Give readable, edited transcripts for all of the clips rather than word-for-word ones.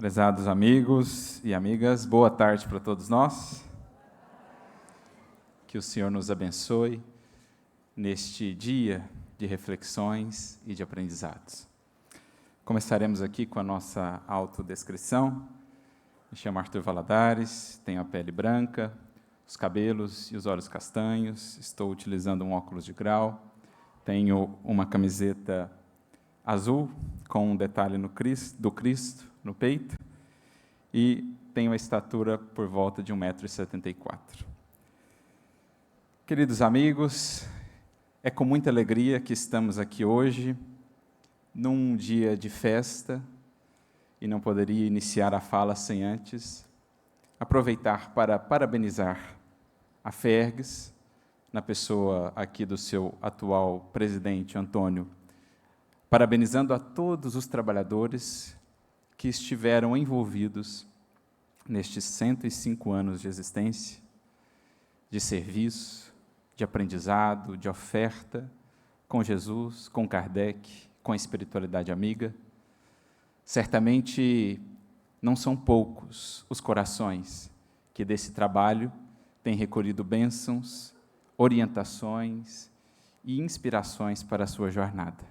Prezados amigos e amigas, boa tarde para todos nós. Que o Senhor nos abençoe neste dia de reflexões e de aprendizados. Começaremos aqui com a nossa autodescrição. Me chamo Arthur Valadares, tenho a pele branca, os cabelos e os olhos castanhos, estou utilizando um óculos de grau, tenho uma camiseta azul com um detalhe do Cristo no peito e tenho a estatura por volta de 1,74 m. Queridos amigos, é com muita alegria que estamos aqui hoje, num dia de festa, e não poderia iniciar a fala sem antes aproveitar para parabenizar a FERGS, na pessoa aqui do seu atual presidente, Antônio, parabenizando a todos os trabalhadores que estiveram envolvidos nestes 105 anos de existência, de serviço, de aprendizado, de oferta com Jesus, com Kardec, com a espiritualidade amiga. Certamente não são poucos os corações que desse trabalho têm recolhido bênçãos, orientações e inspirações para a sua jornada.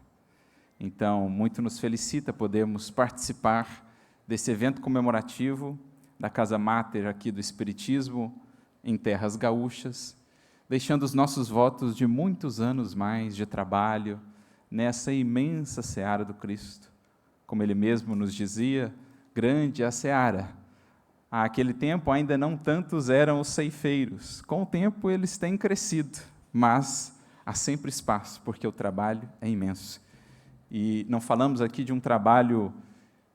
Então, muito nos felicita podermos participar desse evento comemorativo da Casa Máter aqui do Espiritismo em terras gaúchas, deixando os nossos votos de muitos anos mais de trabalho nessa imensa seara do Cristo. Como ele mesmo nos dizia, grande é a seara. Àquele tempo ainda não tantos eram os ceifeiros. Com o tempo eles têm crescido, mas há sempre espaço, porque o trabalho é imenso. E não falamos aqui de um trabalho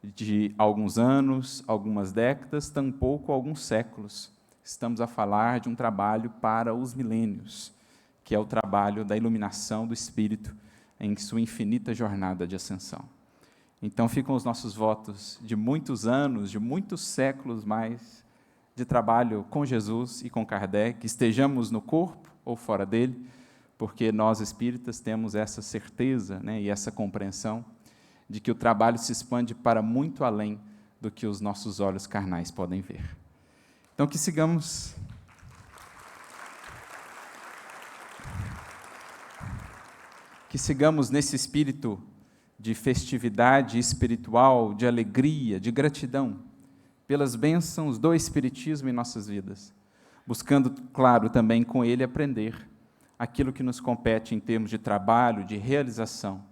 de alguns anos, algumas décadas, tampouco alguns séculos. Estamos a falar de um trabalho para os milênios, que é o trabalho da iluminação do Espírito em sua infinita jornada de ascensão. Então ficam os nossos votos de muitos anos, de muitos séculos mais, de trabalho com Jesus e com Kardec, estejamos no corpo ou fora dele, porque nós espíritas temos essa certeza, e essa compreensão de que o trabalho se expande para muito além do que os nossos olhos carnais podem ver. Então, que sigamos nesse espírito de festividade espiritual, de alegria, de gratidão, pelas bênçãos do Espiritismo em nossas vidas, buscando, claro, também com ele aprender aquilo que nos compete em termos de trabalho, de realização,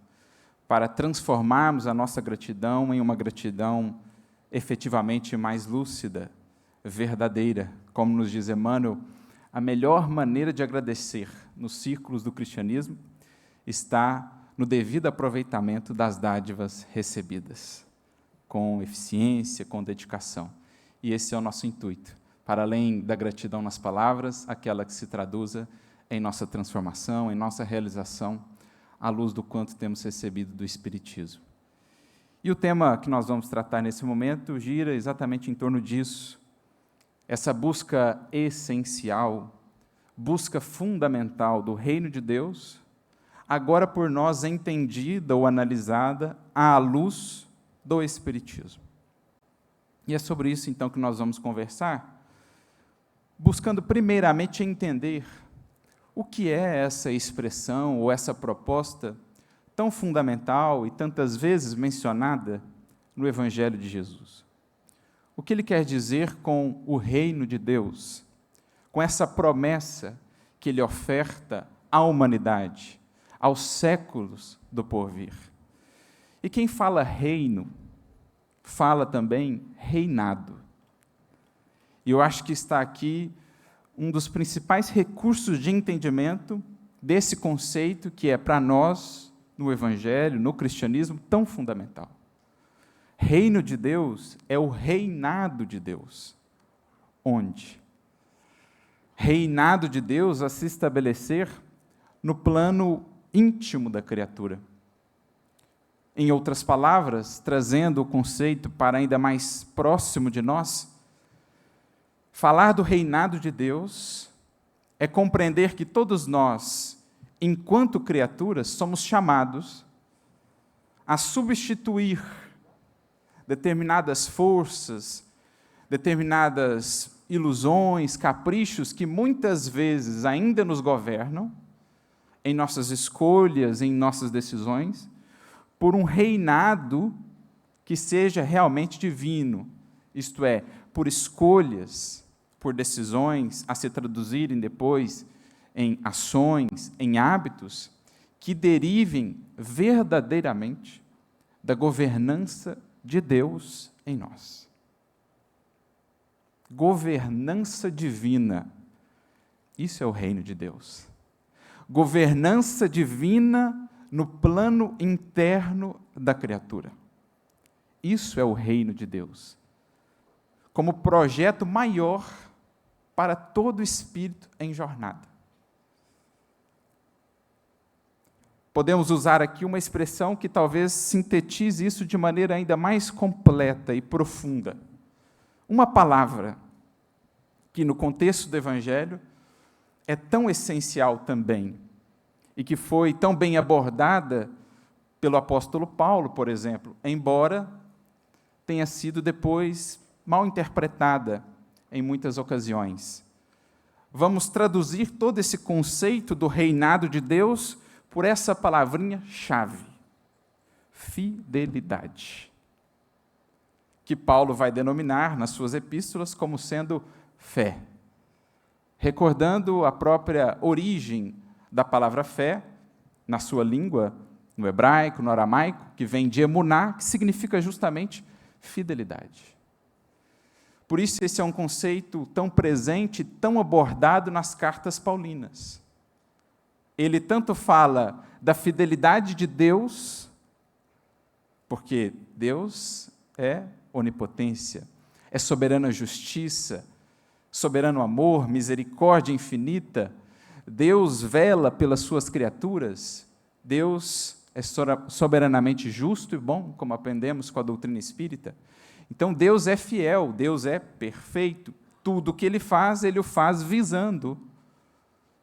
para transformarmos a nossa gratidão em uma gratidão efetivamente mais lúcida, verdadeira. Como nos diz Emmanuel, a melhor maneira de agradecer nos círculos do cristianismo está no devido aproveitamento das dádivas recebidas, com eficiência, com dedicação. E esse é o nosso intuito, para além da gratidão nas palavras, aquela que se traduza em nossa transformação, em nossa realização, à luz do quanto temos recebido do Espiritismo. E o tema que nós vamos tratar nesse momento gira exatamente em torno disso, essa busca essencial, busca fundamental do reino de Deus, agora por nós entendida ou analisada à luz do Espiritismo. E é sobre isso, então, que nós vamos conversar, buscando primeiramente entender o que é essa expressão ou essa proposta tão fundamental e tantas vezes mencionada no Evangelho de Jesus. O que ele quer dizer com o reino de Deus, com essa promessa que ele oferta à humanidade, aos séculos do porvir. E quem fala reino, fala também reinado. E eu acho que está aqui um dos principais recursos de entendimento desse conceito que é, para nós, no Evangelho, no cristianismo, tão fundamental. Reino de Deus é o reinado de Deus. Onde? Reinado de Deus a se estabelecer no plano íntimo da criatura. Em outras palavras, trazendo o conceito para ainda mais próximo de nós, falar do reinado de Deus é compreender que todos nós, enquanto criaturas, somos chamados a substituir determinadas forças, determinadas ilusões, caprichos que muitas vezes ainda nos governam, em nossas escolhas, em nossas decisões, por um reinado que seja realmente divino, isto é, por escolhas, por decisões a se traduzirem depois em ações, em hábitos, que derivem verdadeiramente da governança de Deus em nós. Governança divina, isso é o reino de Deus. Governança divina no plano interno da criatura. Isso é o reino de Deus. Como projeto maior para todo espírito em jornada. Podemos usar aqui uma expressão que talvez sintetize isso de maneira ainda mais completa e profunda. Uma palavra que, no contexto do Evangelho, é tão essencial também, e que foi tão bem abordada pelo apóstolo Paulo, por exemplo, embora tenha sido depois mal interpretada em muitas ocasiões. Vamos traduzir todo esse conceito do reinado de Deus por essa palavrinha-chave: fidelidade, que Paulo vai denominar nas suas epístolas como sendo fé, recordando a própria origem da palavra fé, na sua língua, no hebraico, no aramaico, que vem de emuná, que significa justamente fidelidade. Por isso esse é um conceito tão presente, tão abordado nas cartas paulinas. Ele tanto fala da fidelidade de Deus, porque Deus é onipotência, é soberana justiça, soberano amor, misericórdia infinita. Deus vela pelas suas criaturas, Deus é soberanamente justo e bom, como aprendemos com a doutrina espírita. Então Deus é fiel, Deus é perfeito. Tudo o que Ele o faz visando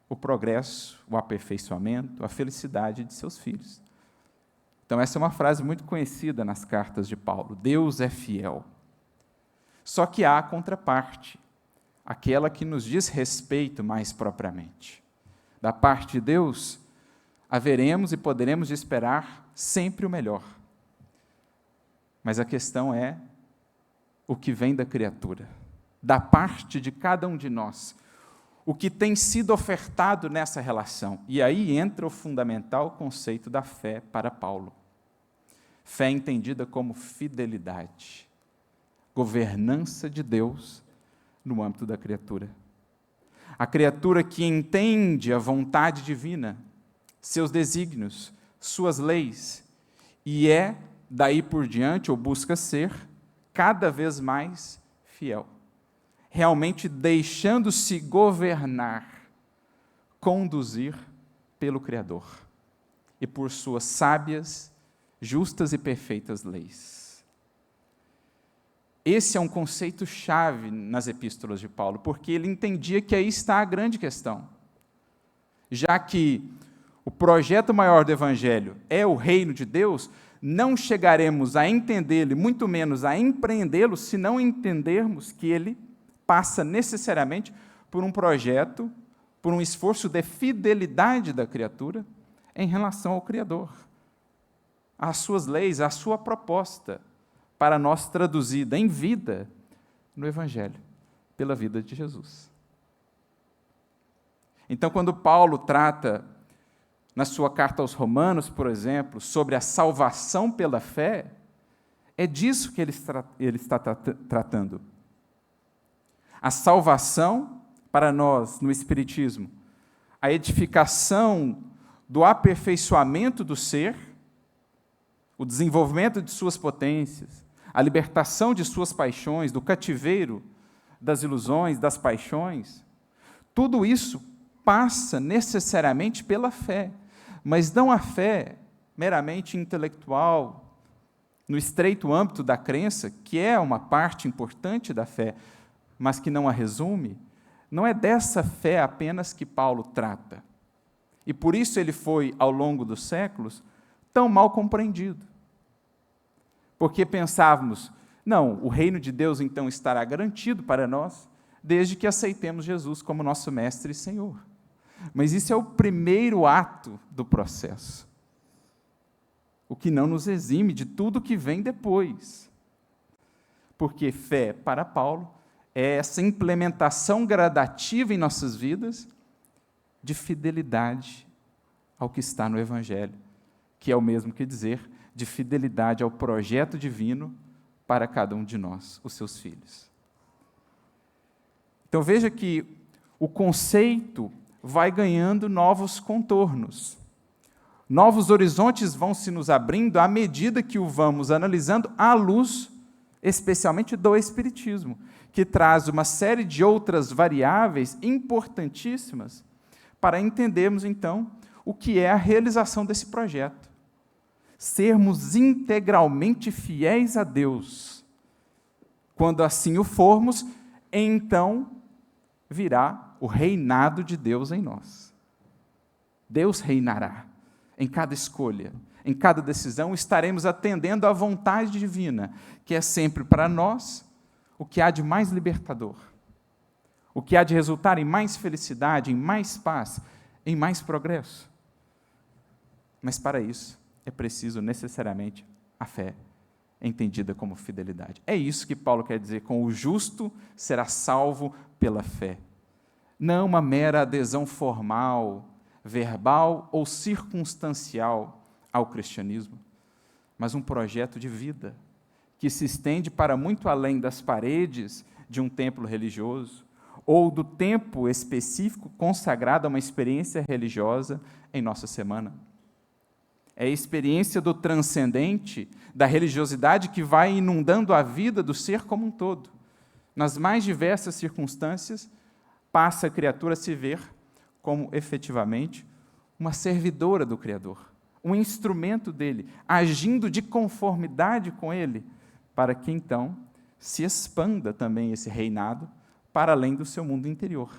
o progresso, o aperfeiçoamento, a felicidade de seus filhos. Então essa é uma frase muito conhecida nas cartas de Paulo: Deus é fiel. Só que há a contraparte, aquela que nos diz respeito mais propriamente. Da parte de Deus, haveremos e poderemos esperar sempre o melhor. Mas a questão é o que vem da criatura, da parte de cada um de nós, o que tem sido ofertado nessa relação. E aí entra o fundamental conceito da fé para Paulo. Fé entendida como fidelidade, governança de Deus no âmbito da criatura. A criatura que entende a vontade divina, seus desígnios, suas leis, e é, daí por diante, ou busca ser, cada vez mais fiel. Realmente deixando-se governar, conduzir pelo Criador e por suas sábias, justas e perfeitas leis. Esse é um conceito-chave nas epístolas de Paulo, porque ele entendia que aí está a grande questão. Já que o projeto maior do Evangelho é o reino de Deus, não chegaremos a entendê-lo, muito menos a empreendê-lo, se não entendermos que ele passa necessariamente por um projeto, por um esforço de fidelidade da criatura em relação ao Criador, às suas leis, à sua proposta, para nós traduzida em vida no Evangelho, pela vida de Jesus. Então, quando Paulo trata, na sua carta aos Romanos, por exemplo, sobre a salvação pela fé, é disso que ele está tratando. A salvação, para nós, no Espiritismo, a edificação do aperfeiçoamento do ser, o desenvolvimento de suas potências, a libertação de suas paixões, do cativeiro das ilusões, das paixões, tudo isso passa necessariamente pela fé, mas não a fé meramente intelectual, no estreito âmbito da crença, que é uma parte importante da fé, mas que não a resume. Não é dessa fé apenas que Paulo trata. E por isso ele foi, ao longo dos séculos, tão mal compreendido. porque pensávamos, não, o reino de Deus então estará garantido para nós, desde que aceitemos Jesus como nosso Mestre e Senhor. Mas isso é o primeiro ato do processo, o que não nos exime de tudo que vem depois. Porque fé, para Paulo, é essa implementação gradativa em nossas vidas de fidelidade ao que está no Evangelho, que é o mesmo que dizer de fidelidade ao projeto divino para cada um de nós, os seus filhos. Então veja que o conceito vai ganhando novos contornos. Novos horizontes vão se nos abrindo à medida que o vamos analisando à luz, especialmente do Espiritismo, que traz uma série de outras variáveis importantíssimas para entendermos, então, o que é a realização desse projeto. Sermos integralmente fiéis a Deus. Quando assim o formos, então virá o reinado de Deus em nós. Deus reinará em cada escolha, em cada decisão, estaremos atendendo à vontade divina, que é sempre para nós o que há de mais libertador, o que há de resultar em mais felicidade, em mais paz, em mais progresso. Mas para isso é preciso necessariamente a fé, entendida como fidelidade. É isso que Paulo quer dizer com o justo será salvo pela fé. Não uma mera adesão formal, verbal ou circunstancial ao cristianismo, mas um projeto de vida que se estende para muito além das paredes de um templo religioso ou do tempo específico consagrado a uma experiência religiosa em nossa semana. É a experiência do transcendente, da religiosidade que vai inundando a vida do ser como um todo. Nas mais diversas circunstâncias, passa a criatura a se ver como, efetivamente, uma servidora do Criador, um instrumento dele, agindo de conformidade com ele, para que, então, se expanda também esse reinado para além do seu mundo interior,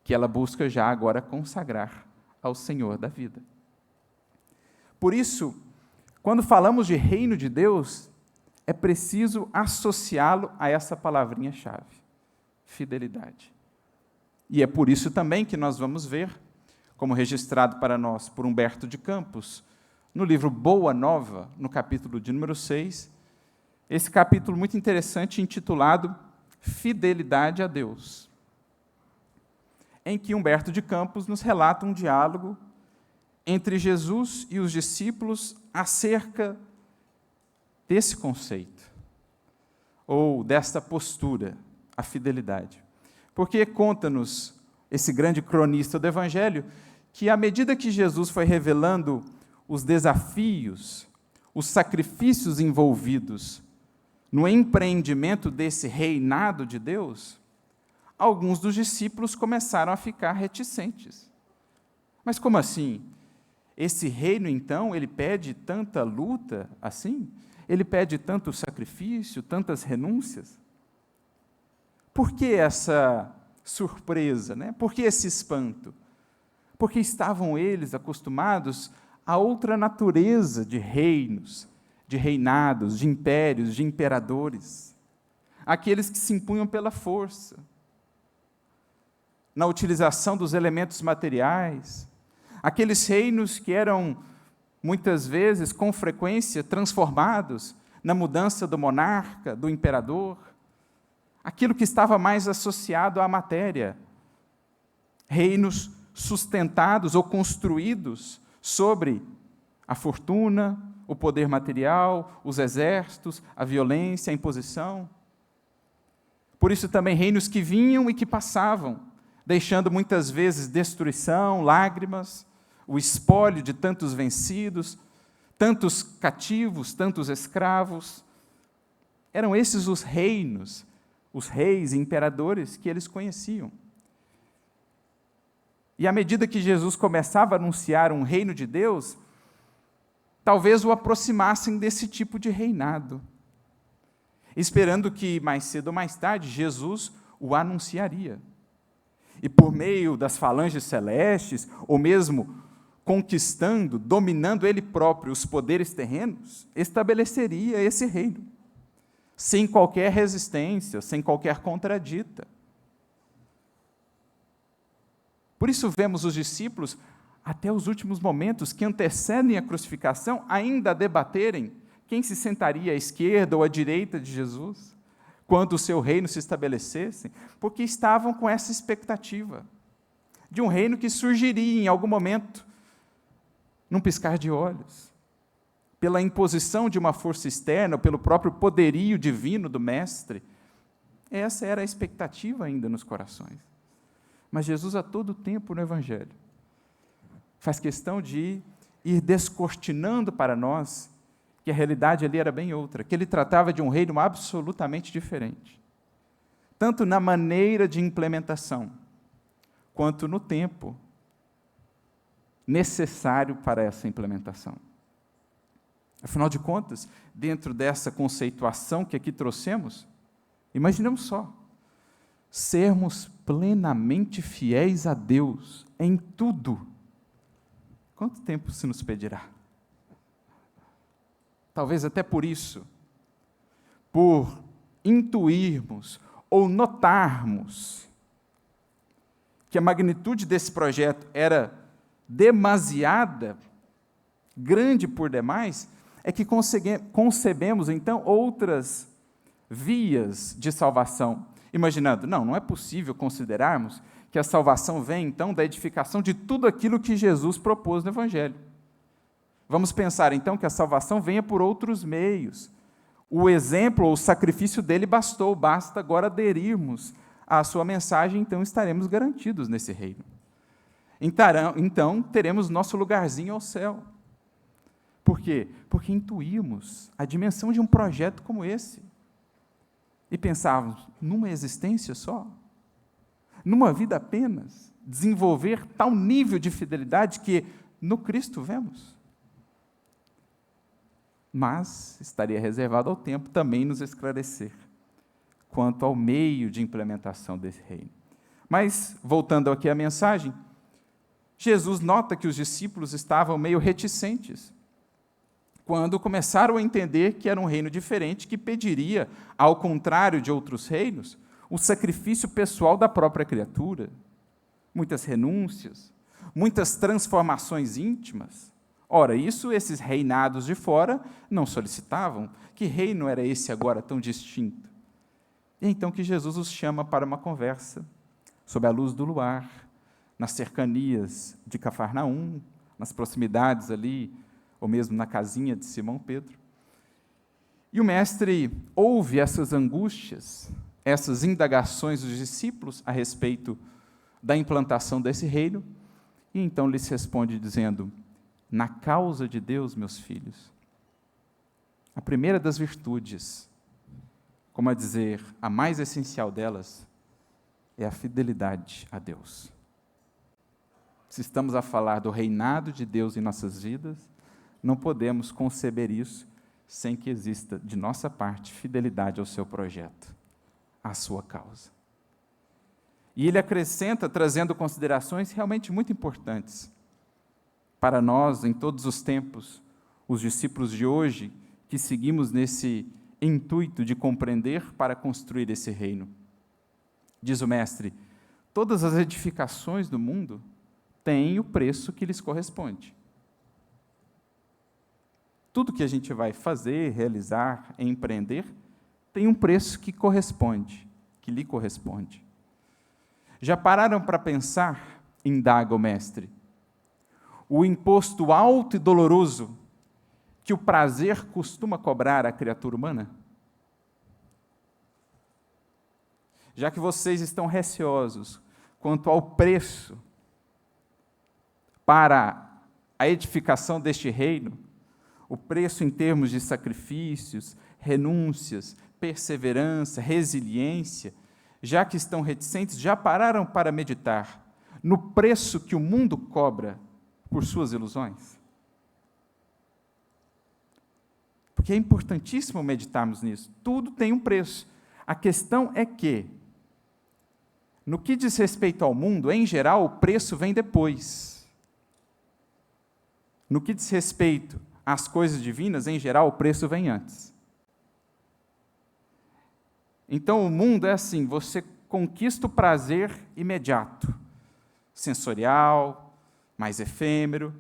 que ela busca já agora consagrar ao Senhor da vida. Por isso, quando falamos de reino de Deus, é preciso associá-lo a essa palavrinha-chave, fidelidade. E é por isso também que nós vamos ver, como registrado para nós por Humberto de Campos, no livro Boa Nova, no capítulo de número 6, esse capítulo muito interessante intitulado Fidelidade a Deus, em que Humberto de Campos nos relata um diálogo entre Jesus e os discípulos acerca desse conceito, ou desta postura, a fidelidade. Porque conta-nos esse grande cronista do Evangelho que, à medida que Jesus foi revelando os desafios, os sacrifícios envolvidos no empreendimento desse reinado de Deus, alguns dos discípulos começaram a ficar reticentes. Mas como assim? Esse reino, então, ele pede tanta luta assim? Ele pede tanto sacrifício, tantas renúncias? Por que essa surpresa, né? Por que esse espanto? Porque estavam eles acostumados a outra natureza de reinos, de reinados, de impérios, de imperadores. Aqueles que se impunham pela força, na utilização dos elementos materiais. Aqueles reinos que eram, muitas vezes, com frequência, transformados na mudança do monarca, do imperador. Aquilo que estava mais associado à matéria. Reinos sustentados ou construídos sobre a fortuna, o poder material, os exércitos, a violência, a imposição. Por isso também reinos que vinham e que passavam, deixando muitas vezes destruição, lágrimas, o espólio de tantos vencidos, tantos cativos, tantos escravos. Eram esses os reinos, os reis e imperadores que eles conheciam. E à medida que Jesus começava a anunciar um reino de Deus, talvez o aproximassem desse tipo de reinado, esperando que mais cedo ou mais tarde Jesus o anunciaria. E por meio das falanges celestes, ou mesmo conquistando, dominando ele próprio os poderes terrenos, estabeleceria esse reino, sem qualquer resistência, sem qualquer contradita. Por isso vemos os discípulos, até os últimos momentos que antecedem a crucificação, ainda debaterem quem se sentaria à esquerda ou à direita de Jesus, quando o seu reino se estabelecesse, porque estavam com essa expectativa de um reino que surgiria em algum momento, num piscar de olhos, pela imposição de uma força externa, pelo próprio poderio divino do Mestre. Essa era a expectativa ainda nos corações. Mas Jesus, a todo tempo no Evangelho, faz questão de ir descortinando para nós que a realidade ali era bem outra, que ele tratava de um reino absolutamente diferente, tanto na maneira de implementação, quanto no tempo necessário para essa implementação. Afinal de contas, dentro dessa conceituação que aqui trouxemos, imaginemos só, sermos plenamente fiéis a Deus em tudo. Quanto tempo se nos pedirá? Talvez até por isso, por intuirmos ou notarmos que a magnitude desse projeto era demasiada, grande por demais, é que concebemos, então, outras vias de salvação, imaginando, não é possível considerarmos que a salvação vem, então, da edificação de tudo aquilo que Jesus propôs no Evangelho. Vamos pensar, então, que a salvação venha por outros meios. O exemplo ou o sacrifício dele basta agora aderirmos à sua mensagem, então estaremos garantidos nesse reino. Então, teremos nosso lugarzinho ao céu. Por quê? Porque intuímos a dimensão de um projeto como esse. E pensávamos, numa existência só? Numa vida apenas? Desenvolver tal nível de fidelidade que no Cristo vemos? Mas estaria reservado ao tempo também nos esclarecer quanto ao meio de implementação desse reino. Mas, voltando aqui à mensagem, Jesus nota que os discípulos estavam meio reticentes quando começaram a entender que era um reino diferente que pediria, ao contrário de outros reinos, o sacrifício pessoal da própria criatura, muitas renúncias, muitas transformações íntimas. Ora, isso esses reinados de fora não solicitavam. Que reino era esse agora tão distinto? E então que Jesus os chama para uma conversa, sob a luz do luar, nas cercanias de Cafarnaum, nas proximidades ali, ou mesmo na casinha de Simão Pedro. E o Mestre ouve essas angústias, essas indagações dos discípulos a respeito da implantação desse reino, e então lhes responde dizendo: na causa de Deus, meus filhos, a primeira das virtudes, como a dizer, a mais essencial delas, é a fidelidade a Deus. Se estamos a falar do reinado de Deus em nossas vidas, não podemos conceber isso sem que exista, de nossa parte, fidelidade ao seu projeto, à sua causa. E ele acrescenta, trazendo considerações realmente muito importantes para nós, em todos os tempos, os discípulos de hoje, que seguimos nesse intuito de compreender para construir esse reino. Diz o Mestre, todas as edificações do mundo têm o preço que lhes corresponde. Tudo que a gente vai fazer, realizar, empreender, tem um preço que corresponde, que lhe corresponde. Já pararam para pensar, indaga o Mestre, o imposto alto e doloroso que o prazer costuma cobrar à criatura humana? Já que vocês estão receosos quanto ao preço para a edificação deste reino, o preço em termos de sacrifícios, renúncias, perseverança, resiliência, já que estão reticentes, já pararam para meditar no preço que o mundo cobra por suas ilusões? Porque é importantíssimo meditarmos nisso. Tudo tem um preço. A questão é que, no que diz respeito ao mundo, em geral, o preço vem depois. No que diz respeito às coisas divinas, em geral, o preço vem antes. Então, o mundo é assim, você conquista o prazer imediato, sensorial, mais efêmero,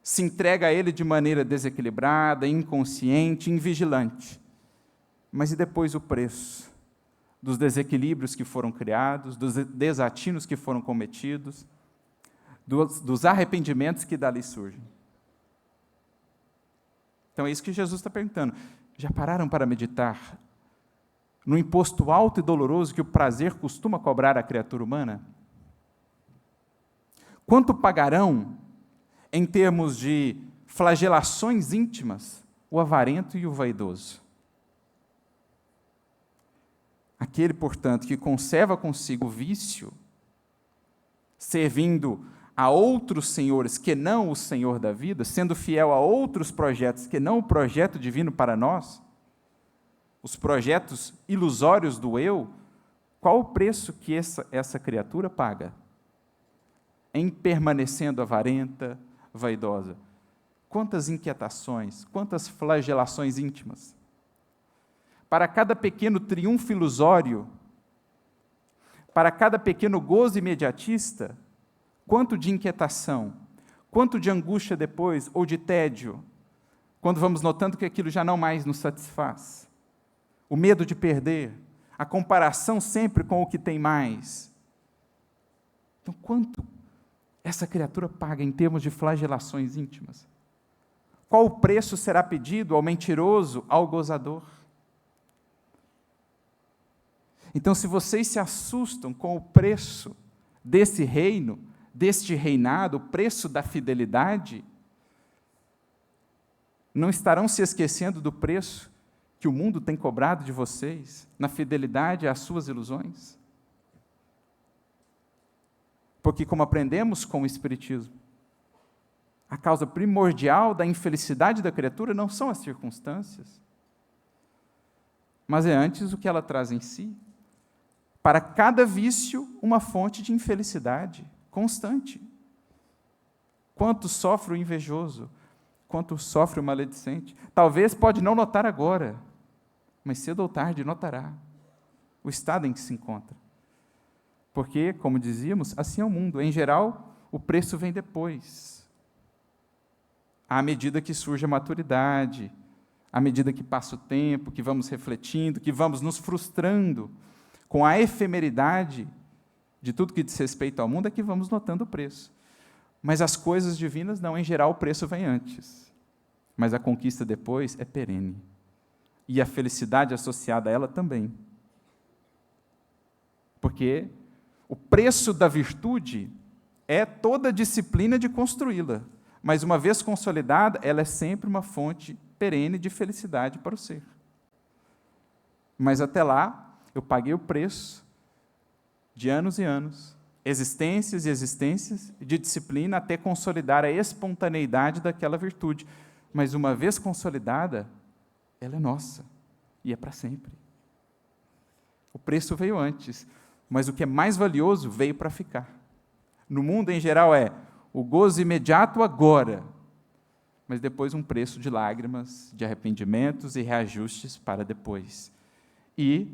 se entrega a ele de maneira desequilibrada, inconsciente, invigilante. Mas e depois o preço dos desequilíbrios que foram criados, dos desatinos que foram cometidos, dos arrependimentos que dali surgem? Então é isso que Jesus está perguntando. Já pararam para meditar no imposto alto e doloroso que o prazer costuma cobrar à criatura humana? Quanto pagarão, em termos de flagelações íntimas, o avarento e o vaidoso? Aquele, portanto, que conserva consigo o vício, servindo a outros senhores que não o Senhor da vida, sendo fiel a outros projetos que não o projeto divino para nós, os projetos ilusórios do eu, qual o preço que essa criatura paga? Em permanecendo avarenta, vaidosa. Quantas inquietações, quantas flagelações íntimas. Para cada pequeno triunfo ilusório, para cada pequeno gozo imediatista, quanto de inquietação, quanto de angústia depois, ou de tédio, quando vamos notando que aquilo já não mais nos satisfaz. O medo de perder, a comparação sempre com o que tem mais. Então, quanto essa criatura paga em termos de flagelações íntimas? Qual o preço será pedido ao mentiroso, ao gozador? Então, se vocês se assustam com o preço desse reino, deste reinado, o preço da fidelidade, não estarão se esquecendo do preço que o mundo tem cobrado de vocês, na fidelidade às suas ilusões? Porque, como aprendemos com o Espiritismo, a causa primordial da infelicidade da criatura não são as circunstâncias, mas é antes o que ela traz em si. Para cada vício, uma fonte de infelicidade constante. Quanto sofre o invejoso, quanto sofre o maledicente. Talvez pode não notar agora, mas cedo ou tarde notará o estado em que se encontra. Porque, como dizíamos, assim é o mundo. Em geral, o preço vem depois. À medida que surge a maturidade, à medida que passa o tempo, que vamos refletindo, que vamos nos frustrando com a efemeridade de tudo que diz respeito ao mundo, é que vamos notando o preço. Mas as coisas divinas, não, em geral, o preço vem antes. Mas a conquista depois é perene. E a felicidade associada a ela também. Porque o preço da virtude é toda a disciplina de construí-la. Mas, uma vez consolidada, ela é sempre uma fonte perene de felicidade para o ser. Mas, até lá, eu paguei o preço de anos e anos, existências e existências de disciplina até consolidar a espontaneidade daquela virtude. Mas, uma vez consolidada, ela é nossa e é para sempre. O preço veio antes, mas o que é mais valioso veio para ficar. No mundo, em geral, é o gozo imediato agora, mas depois um preço de lágrimas, de arrependimentos e reajustes para depois. E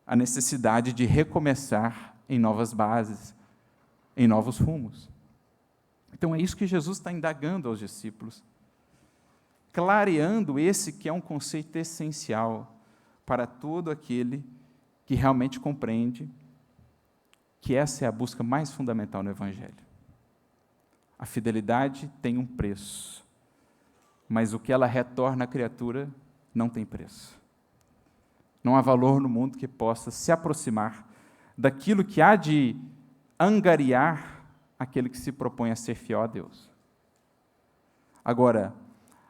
a necessidade de recomeçar em novas bases, em novos rumos. Então é isso que Jesus está indagando aos discípulos, clareando esse que é um conceito essencial para todo aquele que realmente compreende que essa é a busca mais fundamental no Evangelho. A fidelidade tem um preço, mas o que ela retorna à criatura não tem preço. Não há valor no mundo que possa se aproximar daquilo que há de angariar aquele que se propõe a ser fiel a Deus. Agora,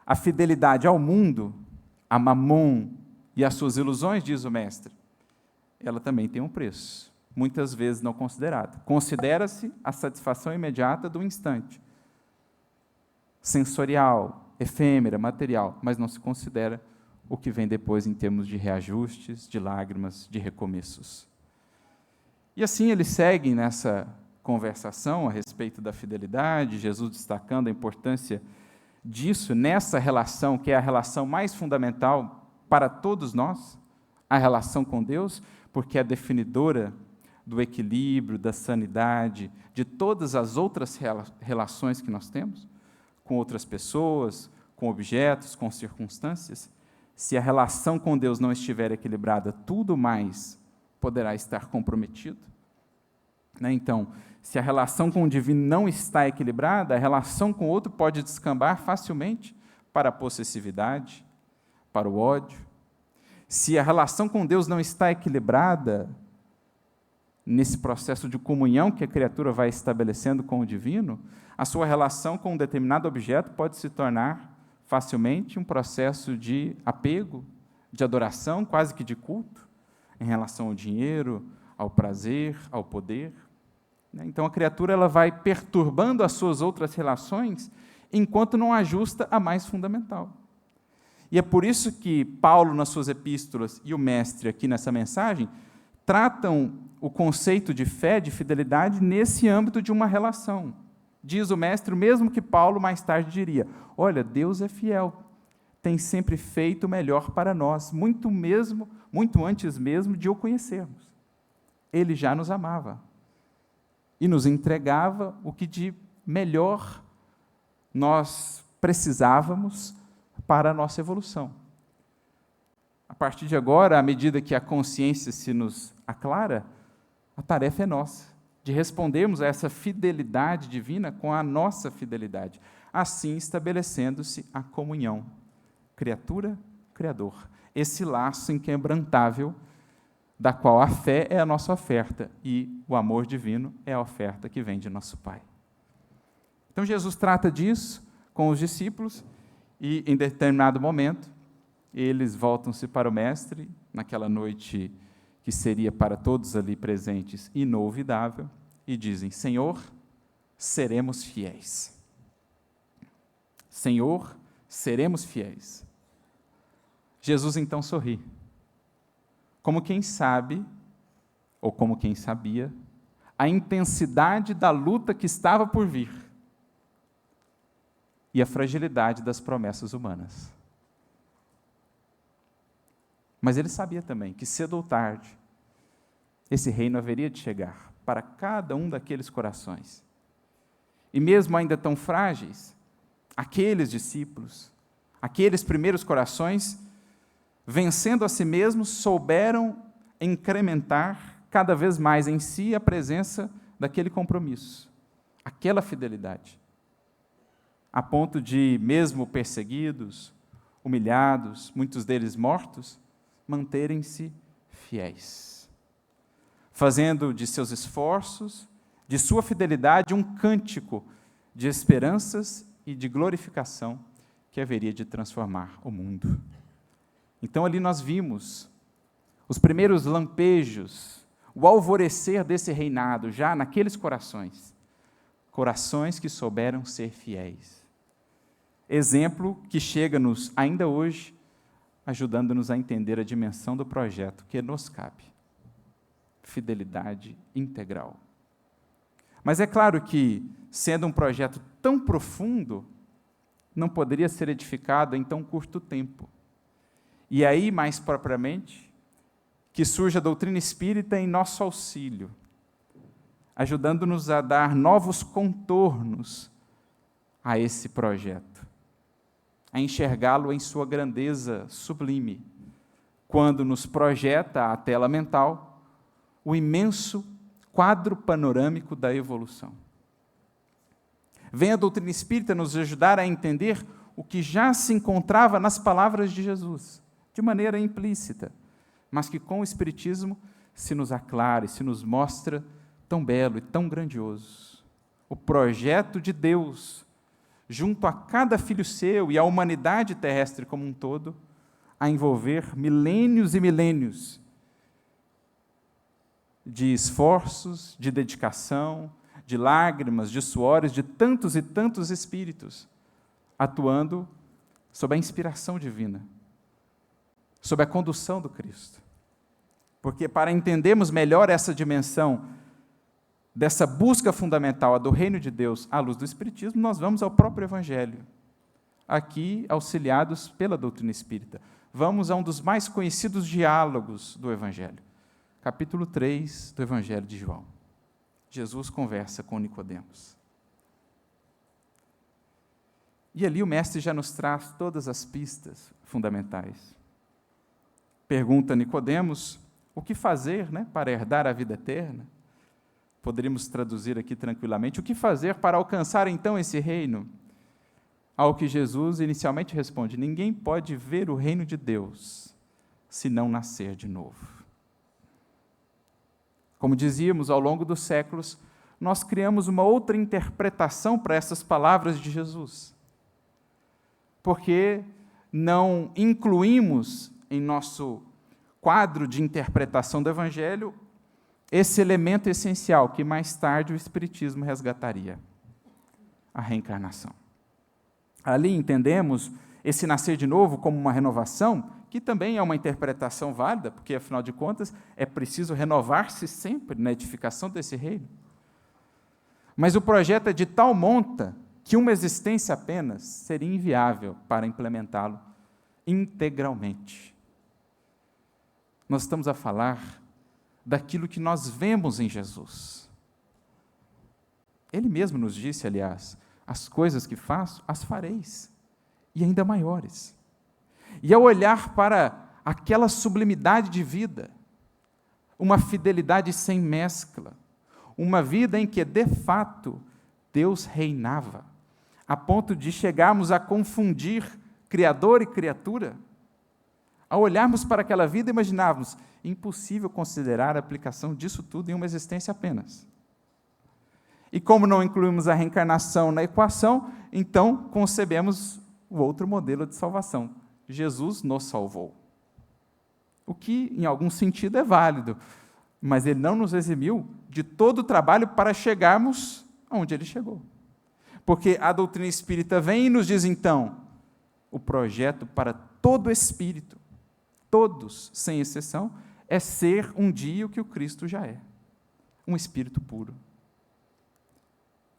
a fidelidade ao mundo, a mamon e às suas ilusões, diz o Mestre, ela também tem um preço, muitas vezes não considerado. Considera-se a satisfação imediata do instante, sensorial, efêmera, material, mas não se considera o que vem depois em termos de reajustes, de lágrimas, de recomeços. E assim eles seguem nessa conversação a respeito da fidelidade, Jesus destacando a importância disso nessa relação, que é a relação mais fundamental para todos nós, a relação com Deus, porque é definidora do equilíbrio, da sanidade, de todas as outras relações que nós temos, com outras pessoas, com objetos, com circunstâncias. Se a relação com Deus não estiver equilibrada, tudo mais poderá estar comprometido. Então, se a relação com o divino não está equilibrada, a relação com o outro pode descambar facilmente para a possessividade, para o ódio. Se a relação com Deus não está equilibrada, nesse processo de comunhão que a criatura vai estabelecendo com o divino, a sua relação com um determinado objeto pode se tornar facilmente um processo de apego, de adoração, quase que de culto, em relação ao dinheiro, ao prazer, ao poder. Então a criatura ela vai perturbando as suas outras relações enquanto não ajusta a mais fundamental. E é por isso que Paulo, nas suas epístolas, e o mestre aqui nessa mensagem, tratam o conceito de fé, de fidelidade, nesse âmbito de uma relação. Diz o mestre, o mesmo que Paulo mais tarde diria: olha, Deus é fiel, tem sempre feito o melhor para nós, muito antes mesmo de o conhecermos. Ele já nos amava e nos entregava o que de melhor nós precisávamos para a nossa evolução. A partir de agora, à medida que a consciência se nos aclara, a tarefa é nossa, de respondermos a essa fidelidade divina com a nossa fidelidade, assim estabelecendo-se a comunhão, criatura-criador, esse laço inquebrantável, da qual a fé é a nossa oferta e o amor divino é a oferta que vem de nosso Pai. Então Jesus trata disso com os discípulos e, em determinado momento, eles voltam-se para o Mestre, naquela noite que seria para todos ali presentes inolvidável, e dizem: Senhor, seremos fiéis. Senhor, seremos fiéis. Jesus então sorri, como quem sabe, ou como quem sabia, a intensidade da luta que estava por vir e a fragilidade das promessas humanas. Mas ele sabia também que cedo ou tarde esse reino haveria de chegar para cada um daqueles corações. E mesmo ainda tão frágeis, aqueles discípulos, aqueles primeiros corações, vencendo a si mesmos, souberam incrementar cada vez mais em si a presença daquele compromisso, aquela fidelidade, a ponto de, mesmo perseguidos, humilhados, muitos deles mortos, manterem-se fiéis, fazendo de seus esforços, de sua fidelidade, um cântico de esperanças e de glorificação que haveria de transformar o mundo. Então ali nós vimos os primeiros lampejos, o alvorecer desse reinado, já naqueles corações que souberam ser fiéis. Exemplo que chega-nos ainda hoje, ajudando-nos a entender a dimensão do projeto que nos cabe. Fidelidade integral. Mas é claro que, sendo um projeto tão profundo, não poderia ser edificado em tão curto tempo. E aí, mais propriamente, que surge a doutrina espírita em nosso auxílio, ajudando-nos a dar novos contornos a esse projeto, a enxergá-lo em sua grandeza sublime, quando nos projeta à tela mental o imenso quadro panorâmico da evolução. Vem a doutrina espírita nos ajudar a entender o que já se encontrava nas palavras de Jesus, de maneira implícita, mas que com o Espiritismo se nos aclara e se nos mostra tão belo e tão grandioso. O projeto de Deus, junto a cada filho seu e à humanidade terrestre como um todo, a envolver milênios e milênios de esforços, de dedicação, de lágrimas, de suores, de tantos e tantos espíritos, atuando sob a inspiração divina, sob a condução do Cristo. Porque para entendermos melhor essa dimensão dessa busca fundamental, a do reino de Deus, à luz do Espiritismo, nós vamos ao próprio Evangelho, aqui auxiliados pela doutrina espírita. Vamos a um dos mais conhecidos diálogos do Evangelho. Capítulo 3 do Evangelho de João. Jesus conversa com Nicodemos. E ali o mestre já nos traz todas as pistas fundamentais. Pergunta a Nicodemos o que fazer, para herdar a vida eterna. Poderíamos traduzir aqui tranquilamente, o que fazer para alcançar então esse reino? Ao que Jesus inicialmente responde, ninguém pode ver o reino de Deus se não nascer de novo. Como dizíamos, ao longo dos séculos, nós criamos uma outra interpretação para essas palavras de Jesus. Porque não incluímos em nosso quadro de interpretação do Evangelho esse elemento essencial que mais tarde o Espiritismo resgataria, a reencarnação. Ali entendemos esse nascer de novo como uma renovação, que também é uma interpretação válida, porque, afinal de contas, é preciso renovar-se sempre na edificação desse reino. Mas o projeto é de tal monta que uma existência apenas seria inviável para implementá-lo integralmente. Nós estamos a falar daquilo que nós vemos em Jesus. Ele mesmo nos disse, aliás, as coisas que faço, as fareis, e ainda maiores. E ao olhar para aquela sublimidade de vida, uma fidelidade sem mescla, uma vida em que, de fato, Deus reinava, a ponto de chegarmos a confundir Criador e criatura, ao olharmos para aquela vida, imaginávamos, impossível considerar a aplicação disso tudo em uma existência apenas. E como não incluímos a reencarnação na equação, então concebemos o outro modelo de salvação. Jesus nos salvou. O que, em algum sentido, é válido, mas ele não nos eximiu de todo o trabalho para chegarmos aonde ele chegou. Porque a doutrina espírita vem e nos diz, então, o projeto para todo espírito, todos, sem exceção, é ser um dia o que o Cristo já é, um espírito puro.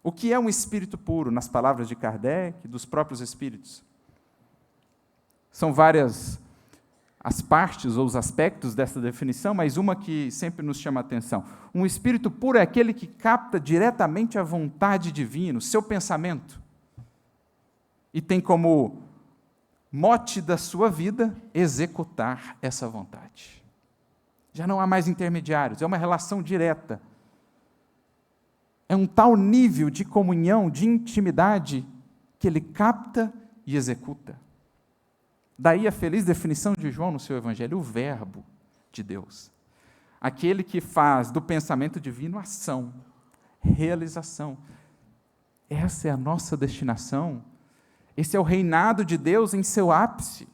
O que é um espírito puro, nas palavras de Kardec, dos próprios espíritos? São várias as partes ou os aspectos dessa definição, mas uma que sempre nos chama a atenção. Um espírito puro é aquele que capta diretamente a vontade divina, o seu pensamento, e tem como mote da sua vida executar essa vontade. Já não há mais intermediários, é uma relação direta. É um tal nível de comunhão, de intimidade, que ele capta e executa. Daí a feliz definição de João no seu Evangelho, o Verbo de Deus. Aquele que faz do pensamento divino ação, realização. Essa é a nossa destinação. Esse é o reinado de Deus em seu ápice.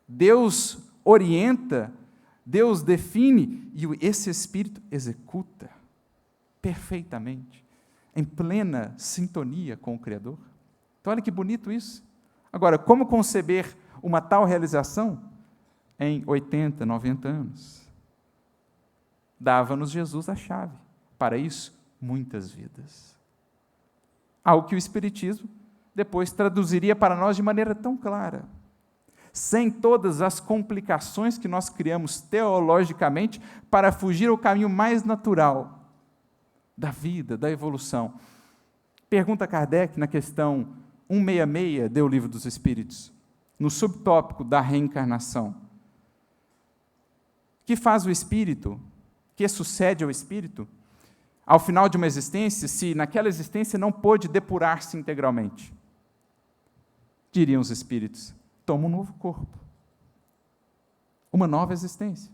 Deus orienta, Deus define, e esse Espírito executa perfeitamente, em plena sintonia com o Criador. Então, olha que bonito isso. Agora, como conceber uma tal realização em 80, 90 anos? Dava-nos Jesus a chave. Para isso, muitas vidas. Algo que o Espiritismo depois traduziria para nós de maneira tão clara, sem todas as complicações que nós criamos teologicamente para fugir ao caminho mais natural da vida, da evolução. Pergunta Kardec na questão 166 do Livro dos Espíritos, no subtópico da reencarnação. O que faz o espírito? O que sucede ao espírito? Ao final de uma existência, se naquela existência não pôde depurar-se integralmente? Diriam os espíritos, toma um novo corpo. Uma nova existência.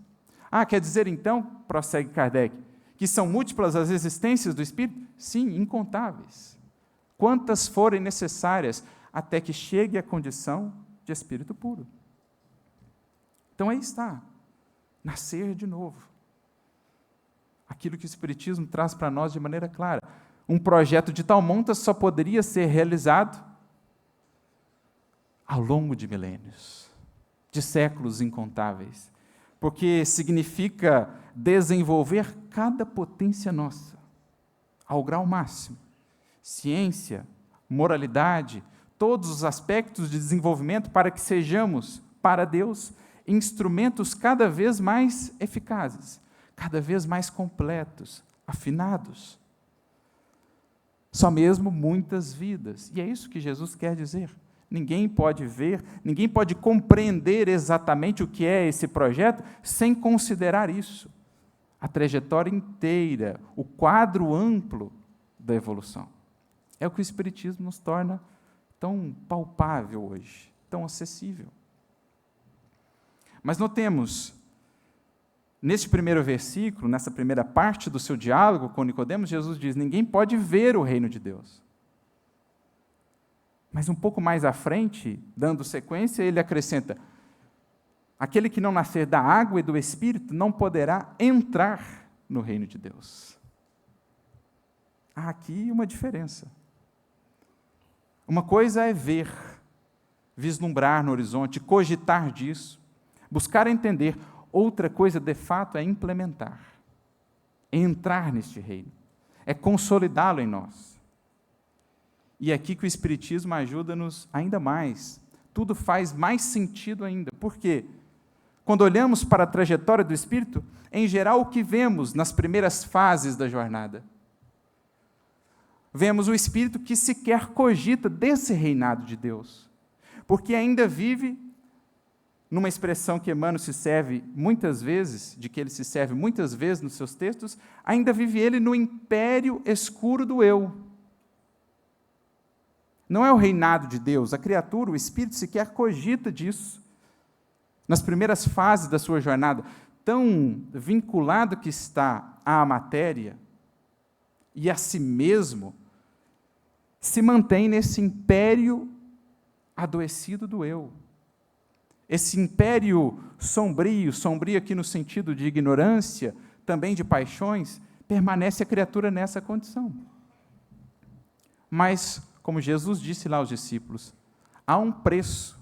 Quer dizer então, prossegue Kardec, que são múltiplas as existências do espírito? Sim, incontáveis. Quantas forem necessárias até que chegue à condição de espírito puro. Então aí está, nascer de novo. Aquilo que o Espiritismo traz para nós de maneira clara. Um projeto de tal monta só poderia ser realizado ao longo de milênios, de séculos incontáveis, porque significa desenvolver cada potência nossa, ao grau máximo. Ciência, moralidade, todos os aspectos de desenvolvimento para que sejamos, para Deus, instrumentos cada vez mais eficazes, cada vez mais completos, afinados. Só mesmo muitas vidas. E é isso que Jesus quer dizer. Ninguém pode ver, ninguém pode compreender exatamente o que é esse projeto sem considerar isso. A trajetória inteira, o quadro amplo da evolução. É o que o Espiritismo nos torna tão palpável hoje, tão acessível. Mas notemos, neste primeiro versículo, nessa primeira parte do seu diálogo com Nicodemos, Jesus diz: ninguém pode ver o reino de Deus. Mas um pouco mais à frente, dando sequência, ele acrescenta: aquele que não nascer da água e do Espírito não poderá entrar no reino de Deus. Há aqui uma diferença. Uma coisa é ver, vislumbrar no horizonte, cogitar disso, buscar entender. Outra coisa, de fato, é implementar, é entrar neste reino, é consolidá-lo em nós. E é aqui que o Espiritismo ajuda-nos ainda mais. Tudo faz mais sentido ainda. Por quê? Quando olhamos para a trajetória do Espírito, em geral, o que vemos nas primeiras fases da jornada? Vemos o Espírito que sequer cogita desse reinado de Deus, porque ainda vive, numa expressão que Emmanuel se serve muitas vezes, de que ele se serve muitas vezes nos seus textos, ainda vive ele no império escuro do eu. Não é o reinado de Deus, a criatura, o Espírito sequer cogita disso. Nas primeiras fases da sua jornada, tão vinculado que está à matéria e a si mesmo, se mantém nesse império adoecido do eu. Esse império sombrio aqui no sentido de ignorância, também de paixões, permanece a criatura nessa condição. Mas, como Jesus disse lá aos discípulos, há um preço,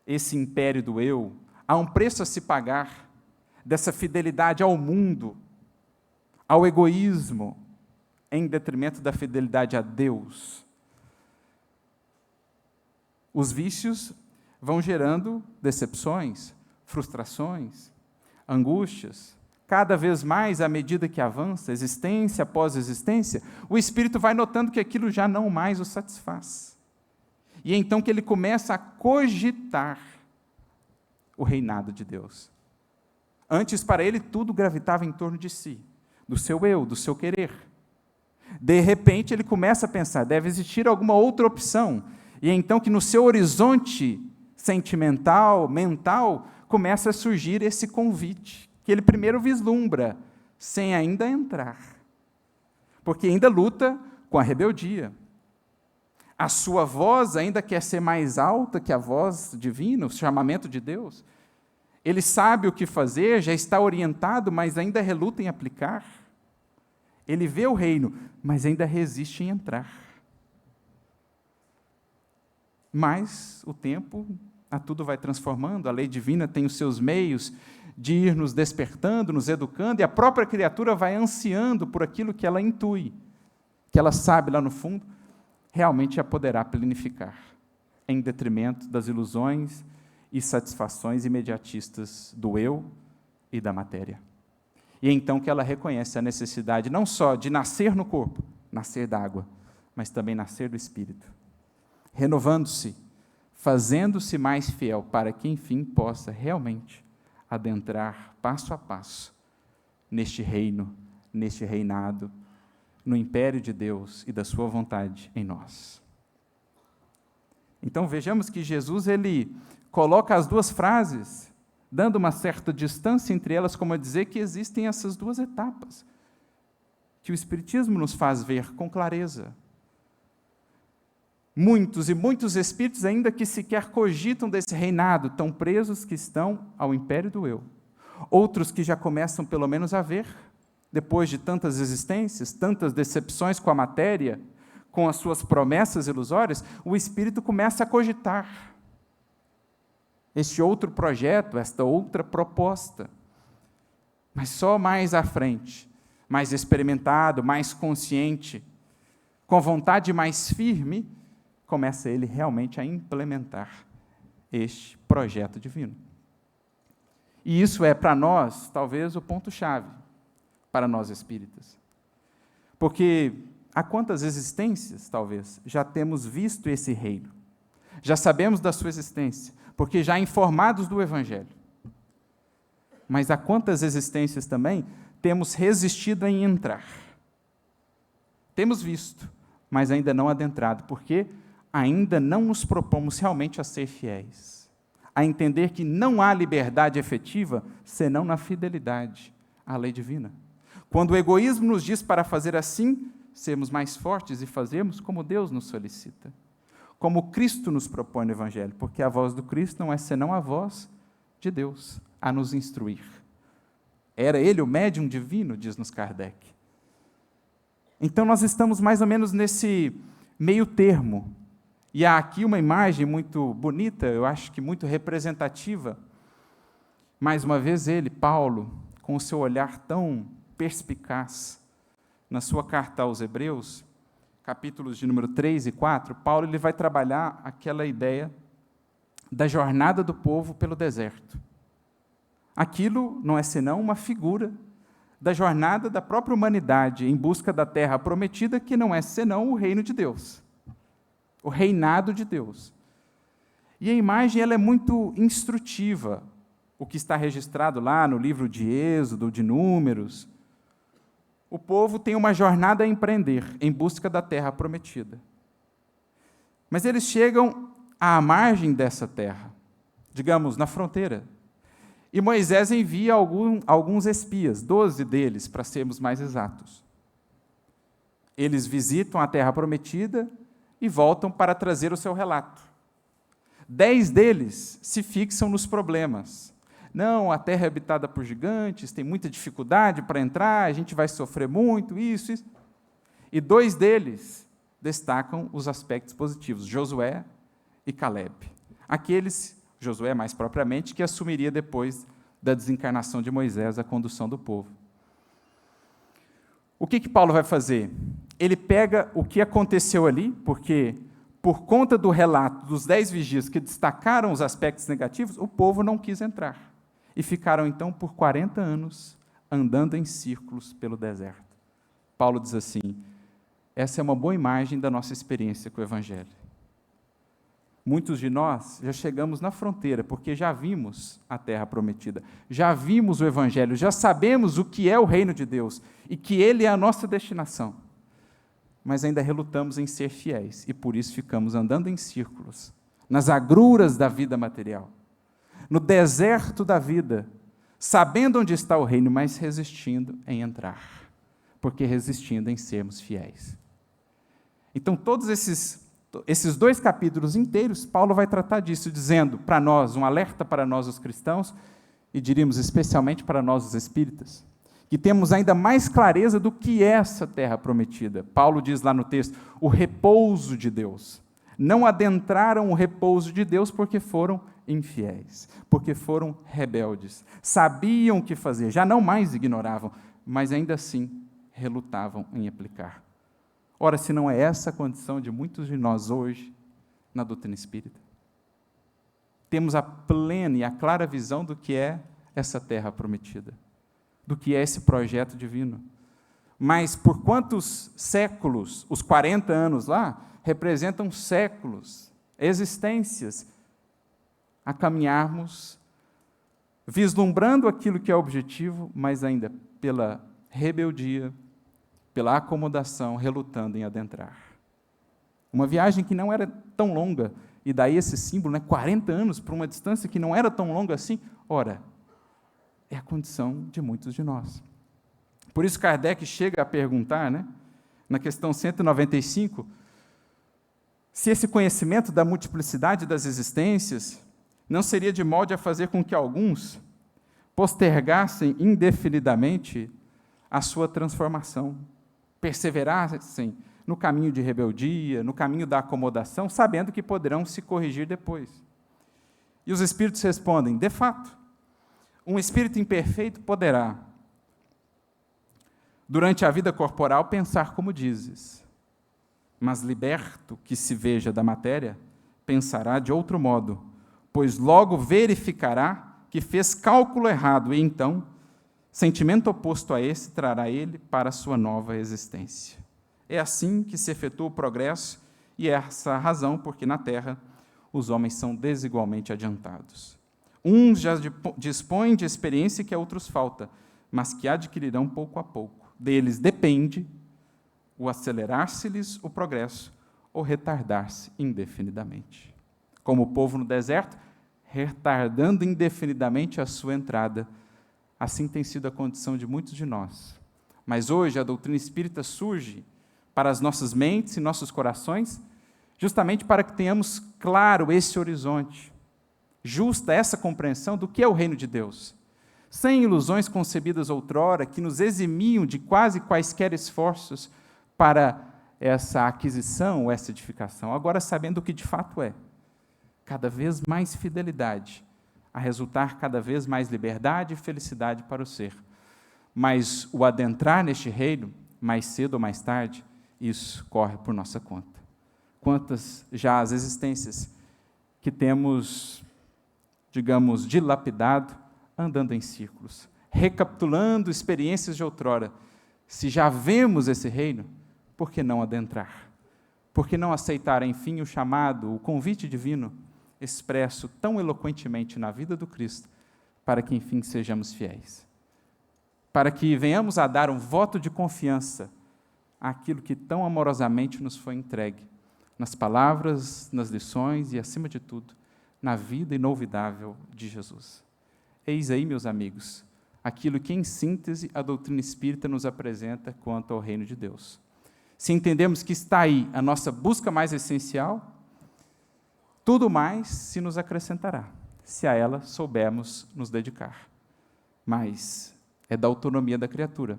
esse império do eu, há um preço a se pagar dessa fidelidade ao mundo, ao egoísmo, em detrimento da fidelidade a Deus. Os vícios vão gerando decepções, frustrações, angústias. Cada vez mais, à medida que avança, existência após existência, o espírito vai notando que aquilo já não mais o satisfaz. E é então que ele começa a cogitar o reinado de Deus. Antes, para ele, tudo gravitava em torno de si, do seu eu, do seu querer. De repente, ele começa a pensar, deve existir alguma outra opção. E é então que no seu horizonte sentimental, mental, começa a surgir esse convite, que ele primeiro vislumbra, sem ainda entrar. Porque ainda luta com a rebeldia. A sua voz ainda quer ser mais alta que a voz divina, o chamamento de Deus. Ele sabe o que fazer, já está orientado, mas ainda reluta em aplicar. Ele vê o reino, mas ainda resiste em entrar. Mas o tempo a tudo vai transformando, a lei divina tem os seus meios de ir nos despertando, nos educando, e a própria criatura vai ansiando por aquilo que ela intui, que ela sabe lá no fundo, realmente a poderá planificar, em detrimento das ilusões e satisfações imediatistas do eu e da matéria. E é então que ela reconhece a necessidade não só de nascer no corpo, nascer da água, mas também nascer do Espírito, renovando-se, fazendo-se mais fiel, para que, enfim, possa realmente adentrar passo a passo neste reino, neste reinado, no império de Deus e da sua vontade em nós. Então vejamos que Jesus ele coloca as duas frases, dando uma certa distância entre elas, como a dizer que existem essas duas etapas, que o Espiritismo nos faz ver com clareza. Muitos e muitos espíritos ainda que sequer cogitam desse reinado, tão presos que estão ao império do eu. Outros que já começam pelo menos a ver, depois de tantas existências, tantas decepções com a matéria, com as suas promessas ilusórias, o espírito começa a cogitar este outro projeto, esta outra proposta. Mas só mais à frente, mais experimentado, mais consciente, com vontade mais firme, começa ele realmente a implementar este projeto divino. E isso é, para nós, talvez o ponto-chave, para nós espíritas. Porque há quantas existências, talvez, já temos visto esse reino? Já sabemos da sua existência, porque já informados do Evangelho. Mas há quantas existências também temos resistido em entrar? Temos visto, mas ainda não adentrado, porque ainda não nos propomos realmente a ser fiéis, a entender que não há liberdade efetiva senão na fidelidade à lei divina. Quando o egoísmo nos diz para fazer assim, sermos mais fortes e fazermos como Deus nos solicita, como Cristo nos propõe no Evangelho, porque a voz do Cristo não é senão a voz de Deus a nos instruir. Era ele o médium divino, diz-nos Kardec. Então nós estamos mais ou menos nesse meio termo. E há aqui uma imagem muito bonita, eu acho que muito representativa. Mais uma vez ele, Paulo, com o seu olhar tão perspicaz, na sua carta aos Hebreus, capítulos de número 3 e 4, Paulo ele vai trabalhar aquela ideia da jornada do povo pelo deserto. Aquilo não é senão uma figura da jornada da própria humanidade em busca da terra prometida, que não é senão o reino de Deus, o reinado de Deus. E a imagem ela é muito instrutiva, o que está registrado lá no livro de Êxodo, de Números. O povo tem uma jornada a empreender em busca da terra prometida. Mas eles chegam à margem dessa terra, digamos, na fronteira. E Moisés envia alguns espias, 12 deles, para sermos mais exatos. Eles visitam a terra prometida e voltam para trazer o seu relato. 10 deles se fixam nos problemas. Não, a terra é habitada por gigantes, tem muita dificuldade para entrar, a gente vai sofrer muito, isso. E 2 deles destacam os aspectos positivos, Josué e Caleb. Aqueles, Josué mais propriamente, que assumiria depois da desencarnação de Moisés a condução do povo. O que Paulo vai fazer? Ele pega o que aconteceu ali, porque por conta do relato dos 10 vigias que destacaram os aspectos negativos, o povo não quis entrar. E ficaram, então, por 40 anos, andando em círculos pelo deserto. Paulo diz assim, essa é uma boa imagem da nossa experiência com o Evangelho. Muitos de nós já chegamos na fronteira, porque já vimos a terra prometida, já vimos o Evangelho, já sabemos o que é o reino de Deus, e que ele é a nossa destinação. Mas ainda relutamos em ser fiéis, e por isso ficamos andando em círculos, nas agruras da vida material, no deserto da vida, sabendo onde está o reino, mas resistindo em entrar, porque resistindo em sermos fiéis. Então, todos esses 2 capítulos inteiros, Paulo vai tratar disso, dizendo para nós, um alerta para nós os cristãos, e diríamos especialmente para nós os espíritas, que temos ainda mais clareza do que é essa terra prometida. Paulo diz lá no texto, o repouso de Deus. Não adentraram o repouso de Deus porque foram infiéis, porque foram rebeldes. Sabiam o que fazer, já não mais ignoravam, mas ainda assim relutavam em aplicar. Ora, se não é essa a condição de muitos de nós hoje, na doutrina espírita, temos a plena e a clara visão do que é essa terra prometida, do que é esse projeto divino. Mas por quantos séculos, os 40 anos lá, representam séculos, existências, a caminharmos, vislumbrando aquilo que é objetivo, mas ainda pela rebeldia, pela acomodação, relutando em adentrar. Uma viagem que não era tão longa, e daí esse símbolo, 40 anos para uma distância que não era tão longa assim, ora, é a condição de muitos de nós. Por isso Kardec chega a perguntar, na questão 195, se esse conhecimento da multiplicidade das existências não seria de modo a fazer com que alguns postergassem indefinidamente a sua transformação, perseverassem no caminho de rebeldia, no caminho da acomodação, sabendo que poderão se corrigir depois. E os espíritos respondem, de fato, um espírito imperfeito poderá, durante a vida corporal, pensar como dizes, Mas liberto que se veja da matéria, pensará de outro modo, pois logo verificará que fez cálculo errado, e então, sentimento oposto a esse trará ele para a sua nova existência. É assim que se efetua o progresso, e é essa a razão porque na Terra os homens são desigualmente adiantados. Uns já dispõem de experiência que a outros falta, mas que adquirirão pouco a pouco. Deles depende o acelerar-se-lhes o progresso ou retardar-se indefinidamente. Como o povo no deserto, retardando indefinidamente a sua entrada. Assim tem sido a condição de muitos de nós. Mas hoje a doutrina espírita surge para as nossas mentes e nossos corações, justamente para que tenhamos claro esse horizonte, justa essa compreensão do que é o reino de Deus, sem ilusões concebidas outrora que nos eximiam de quase quaisquer esforços para essa aquisição ou essa edificação, agora sabendo o que de fato é, cada vez mais fidelidade, a resultar cada vez mais liberdade e felicidade para o ser. Mas o adentrar neste reino, mais cedo ou mais tarde, isso corre por nossa conta. Quantas já as existências que temos, digamos, dilapidado, andando em círculos, recapitulando experiências de outrora. Se já vemos esse reino, por que não adentrar? Por que não aceitar, enfim, o chamado, o convite divino, expresso tão eloquentemente na vida do Cristo, para que, enfim, sejamos fiéis? Para que venhamos a dar um voto de confiança àquilo que tão amorosamente nos foi entregue, nas palavras, nas lições e, acima de tudo, na vida inolvidável de Jesus. Eis aí, meus amigos, aquilo que, em síntese, a doutrina espírita nos apresenta quanto ao reino de Deus. Se entendemos que está aí a nossa busca mais essencial, tudo mais se nos acrescentará, se a ela soubermos nos dedicar. Mas é da autonomia da criatura.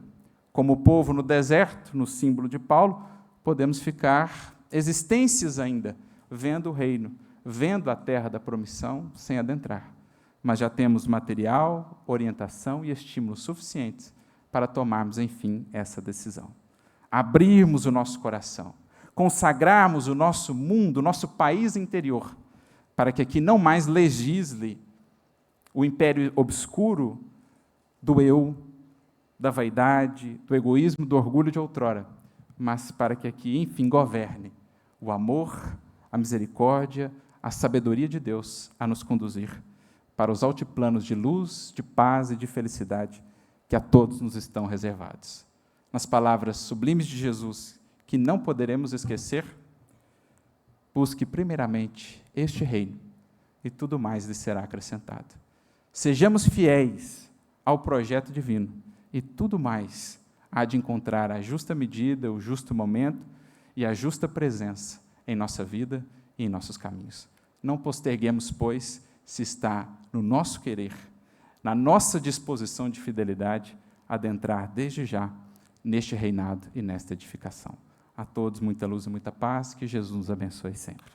Como o povo no deserto, no símbolo de Paulo, podemos ficar existências ainda, vendo o reino, vendo a terra da promissão, sem adentrar. Mas já temos material, orientação e estímulos suficientes para tomarmos, enfim, essa decisão. Abrirmos o nosso coração, consagrarmos o nosso mundo, o nosso país interior, para que aqui não mais legisle o império obscuro do eu, da vaidade, do egoísmo, do orgulho de outrora, mas para que aqui, enfim, governe o amor, a misericórdia, a sabedoria de Deus a nos conduzir para os altiplanos de luz, de paz e de felicidade que a todos nos estão reservados. Nas palavras sublimes de Jesus, que não poderemos esquecer, busque primeiramente este reino e tudo mais lhe será acrescentado. Sejamos fiéis ao projeto divino e tudo mais há de encontrar a justa medida, o justo momento e a justa presença em nossa vida e em nossos caminhos. Não posterguemos, pois, se está no nosso querer, na nossa disposição de fidelidade, adentrar desde já neste reinado e nesta edificação. A todos muita luz e muita paz, que Jesus nos abençoe sempre.